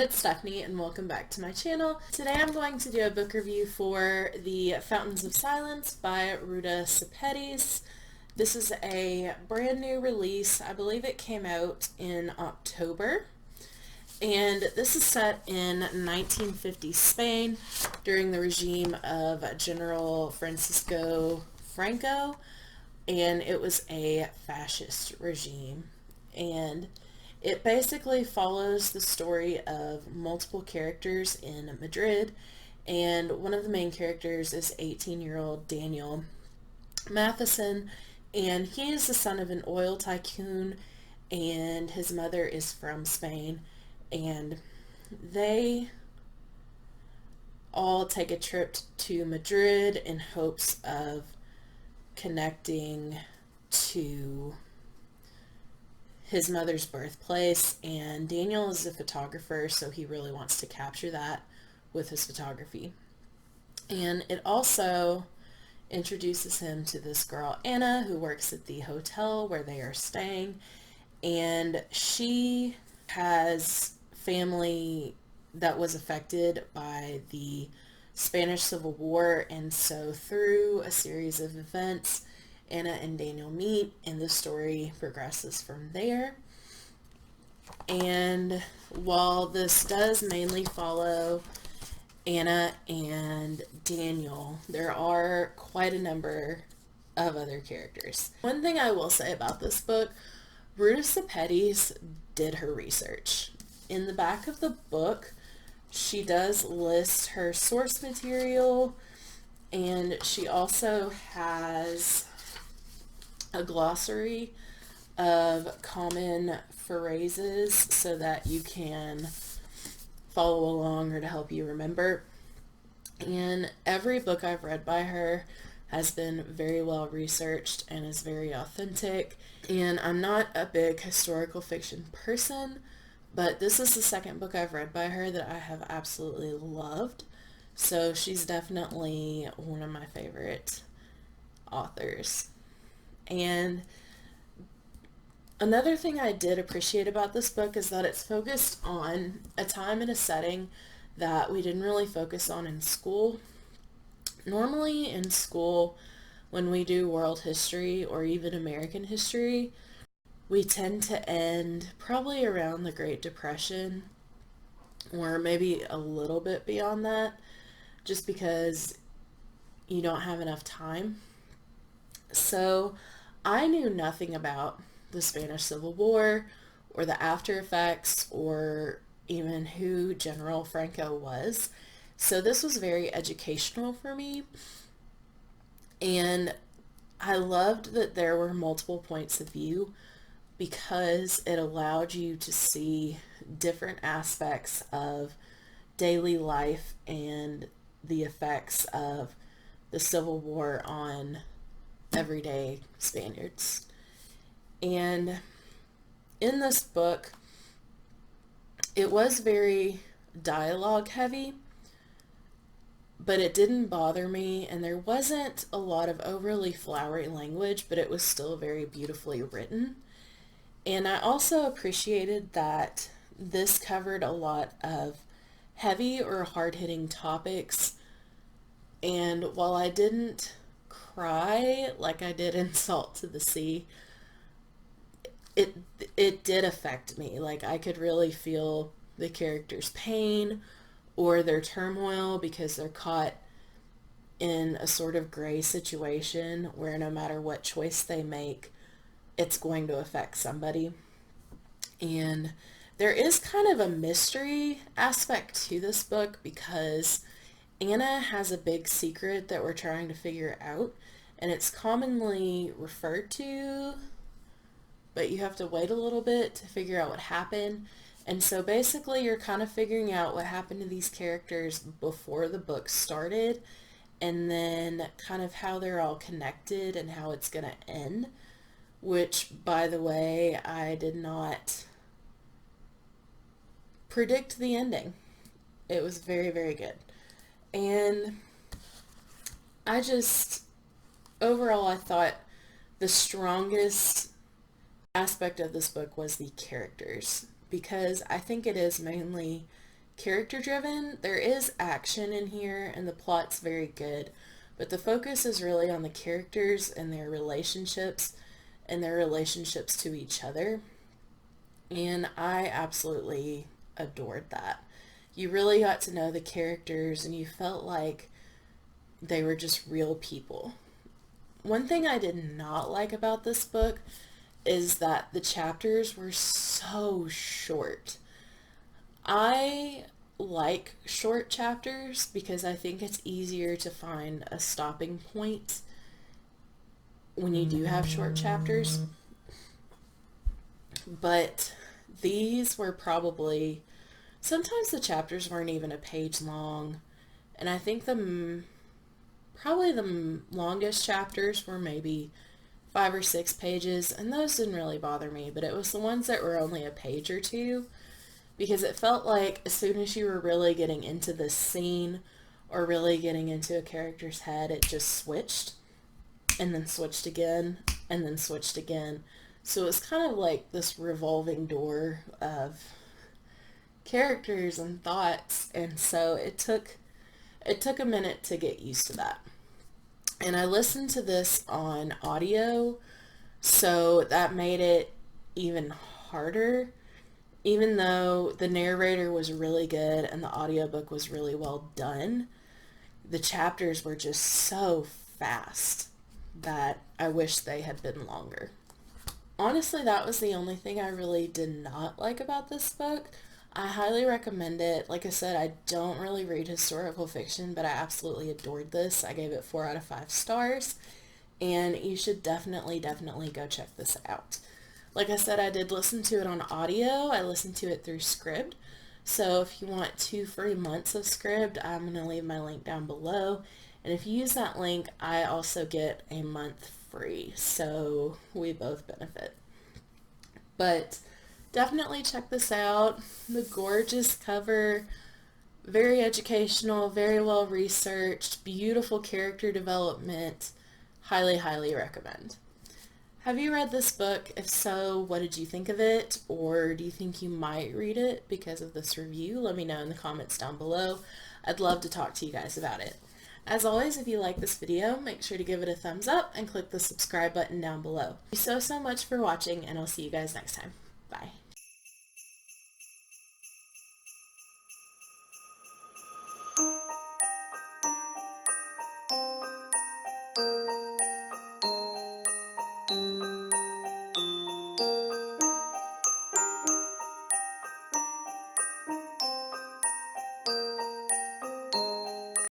it's Stephanie and welcome back to my channel. Today I'm going to do a book review for The Fountains of Silence by Ruta Sepetys. This is a brand new release. I believe it came out in October. And this is set in 1950 Spain during the regime of General Francisco Franco, and it was a fascist regime. And it basically follows the story of multiple characters in Madrid, and one of the main characters is 18-year-old Daniel Matheson, and he is the son of an oil tycoon, and his mother is from Spain, and they all take a trip to Madrid in hopes of connecting to his mother's birthplace, and Daniel is a photographer, so he really wants to capture that with his photography. And it also introduces him to this girl, Anna, who works at the hotel where they are staying, and she has family that was affected by the Spanish Civil War, and so through a series of events, Anna and Daniel meet, and the story progresses from there. And while this does mainly follow Anna and Daniel, there are quite a number of other characters. One thing I will say about this book, Ruta Sepetys did her research. In the back of the book, she does list her source material, and she also has a glossary of common phrases so that you can follow along or to help you remember. And every book I've read by her has been very well researched and is very authentic. And I'm not a big historical fiction person, but this is the second book I've read by her that I have absolutely loved. So she's definitely one of my favorite authors. And another thing I did appreciate about this book is that it's focused on a time and a setting that we didn't really focus on in school. Normally in school, when we do world history or even American history, we tend to end probably around the Great Depression or maybe a little bit beyond that, just because you don't have enough time. So I knew nothing about the Spanish Civil War or the after effects or even who General Franco was. So this was very educational for me. And I loved that there were multiple points of view because it allowed you to see different aspects of daily life and the effects of the Civil War on everyday Spaniards. And in this book, it was very dialogue heavy, but it didn't bother me, and there wasn't a lot of overly flowery language, but it was still very beautifully written. And I also appreciated that this covered a lot of heavy or hard-hitting topics, and while I didn't cry like I did in Salt to the Sea, it did affect me. Like, I could really feel the characters' pain or their turmoil because they're caught in a sort of gray situation where no matter what choice they make, it's going to affect somebody. And there is kind of a mystery aspect to this book because Anna has a big secret that we're trying to figure out, and it's commonly referred to, but you have to wait a little bit to figure out what happened. And so basically you're kind of figuring out what happened to these characters before the book started, and then kind of how they're all connected and how it's going to end, which, by the way, I did not predict the ending. It was very, very good. And overall, I thought the strongest aspect of this book was the characters, because I think it is mainly character driven. There is action in here and the plot's very good, but the focus is really on the characters and their relationships to each other. And I absolutely adored that. You really got to know the characters and you felt like they were just real people. One thing I did not like about this book is that the chapters were so short. I like short chapters because I think it's easier to find a stopping point when you do have short chapters. But these were probably, sometimes the chapters weren't even a page long, and I think probably the longest chapters were maybe 5 or 6 pages, and those didn't really bother me, but it was the ones that were only a page or two, because it felt like as soon as you were really getting into this scene or really getting into a character's head, it just switched, and then switched again, and then switched again. So it was kind of like this revolving door of characters and thoughts, and so it took a minute to get used to that. And I listened to this on audio, so that made it even harder. Even though the narrator was really good and the audiobook was really well done, the chapters were just so fast that I wish they had been longer. Honestly, that was the only thing I really did not like about this book. I highly recommend it. Like I said, I don't really read historical fiction, but I absolutely adored this. I gave it 4 out of 5 stars, and you should definitely go check this out. Like I said, I did listen to it on audio. I listened to it through Scribd. So if you want 2 free months of Scribd, I'm going to leave my link down below. And if you use that link, I also get a month free. So we both benefit. But definitely check this out. The gorgeous cover, very educational, very well researched, beautiful character development. Highly recommend. Have you read this book? If so, what did you think of it? Or do you think you might read it because of this review? Let me know in the comments down below. I'd love to talk to you guys about it. As always, if you like this video, make sure to give it a thumbs up and click the subscribe button down below. Thank you so much for watching, and I'll see you guys next time. Bye.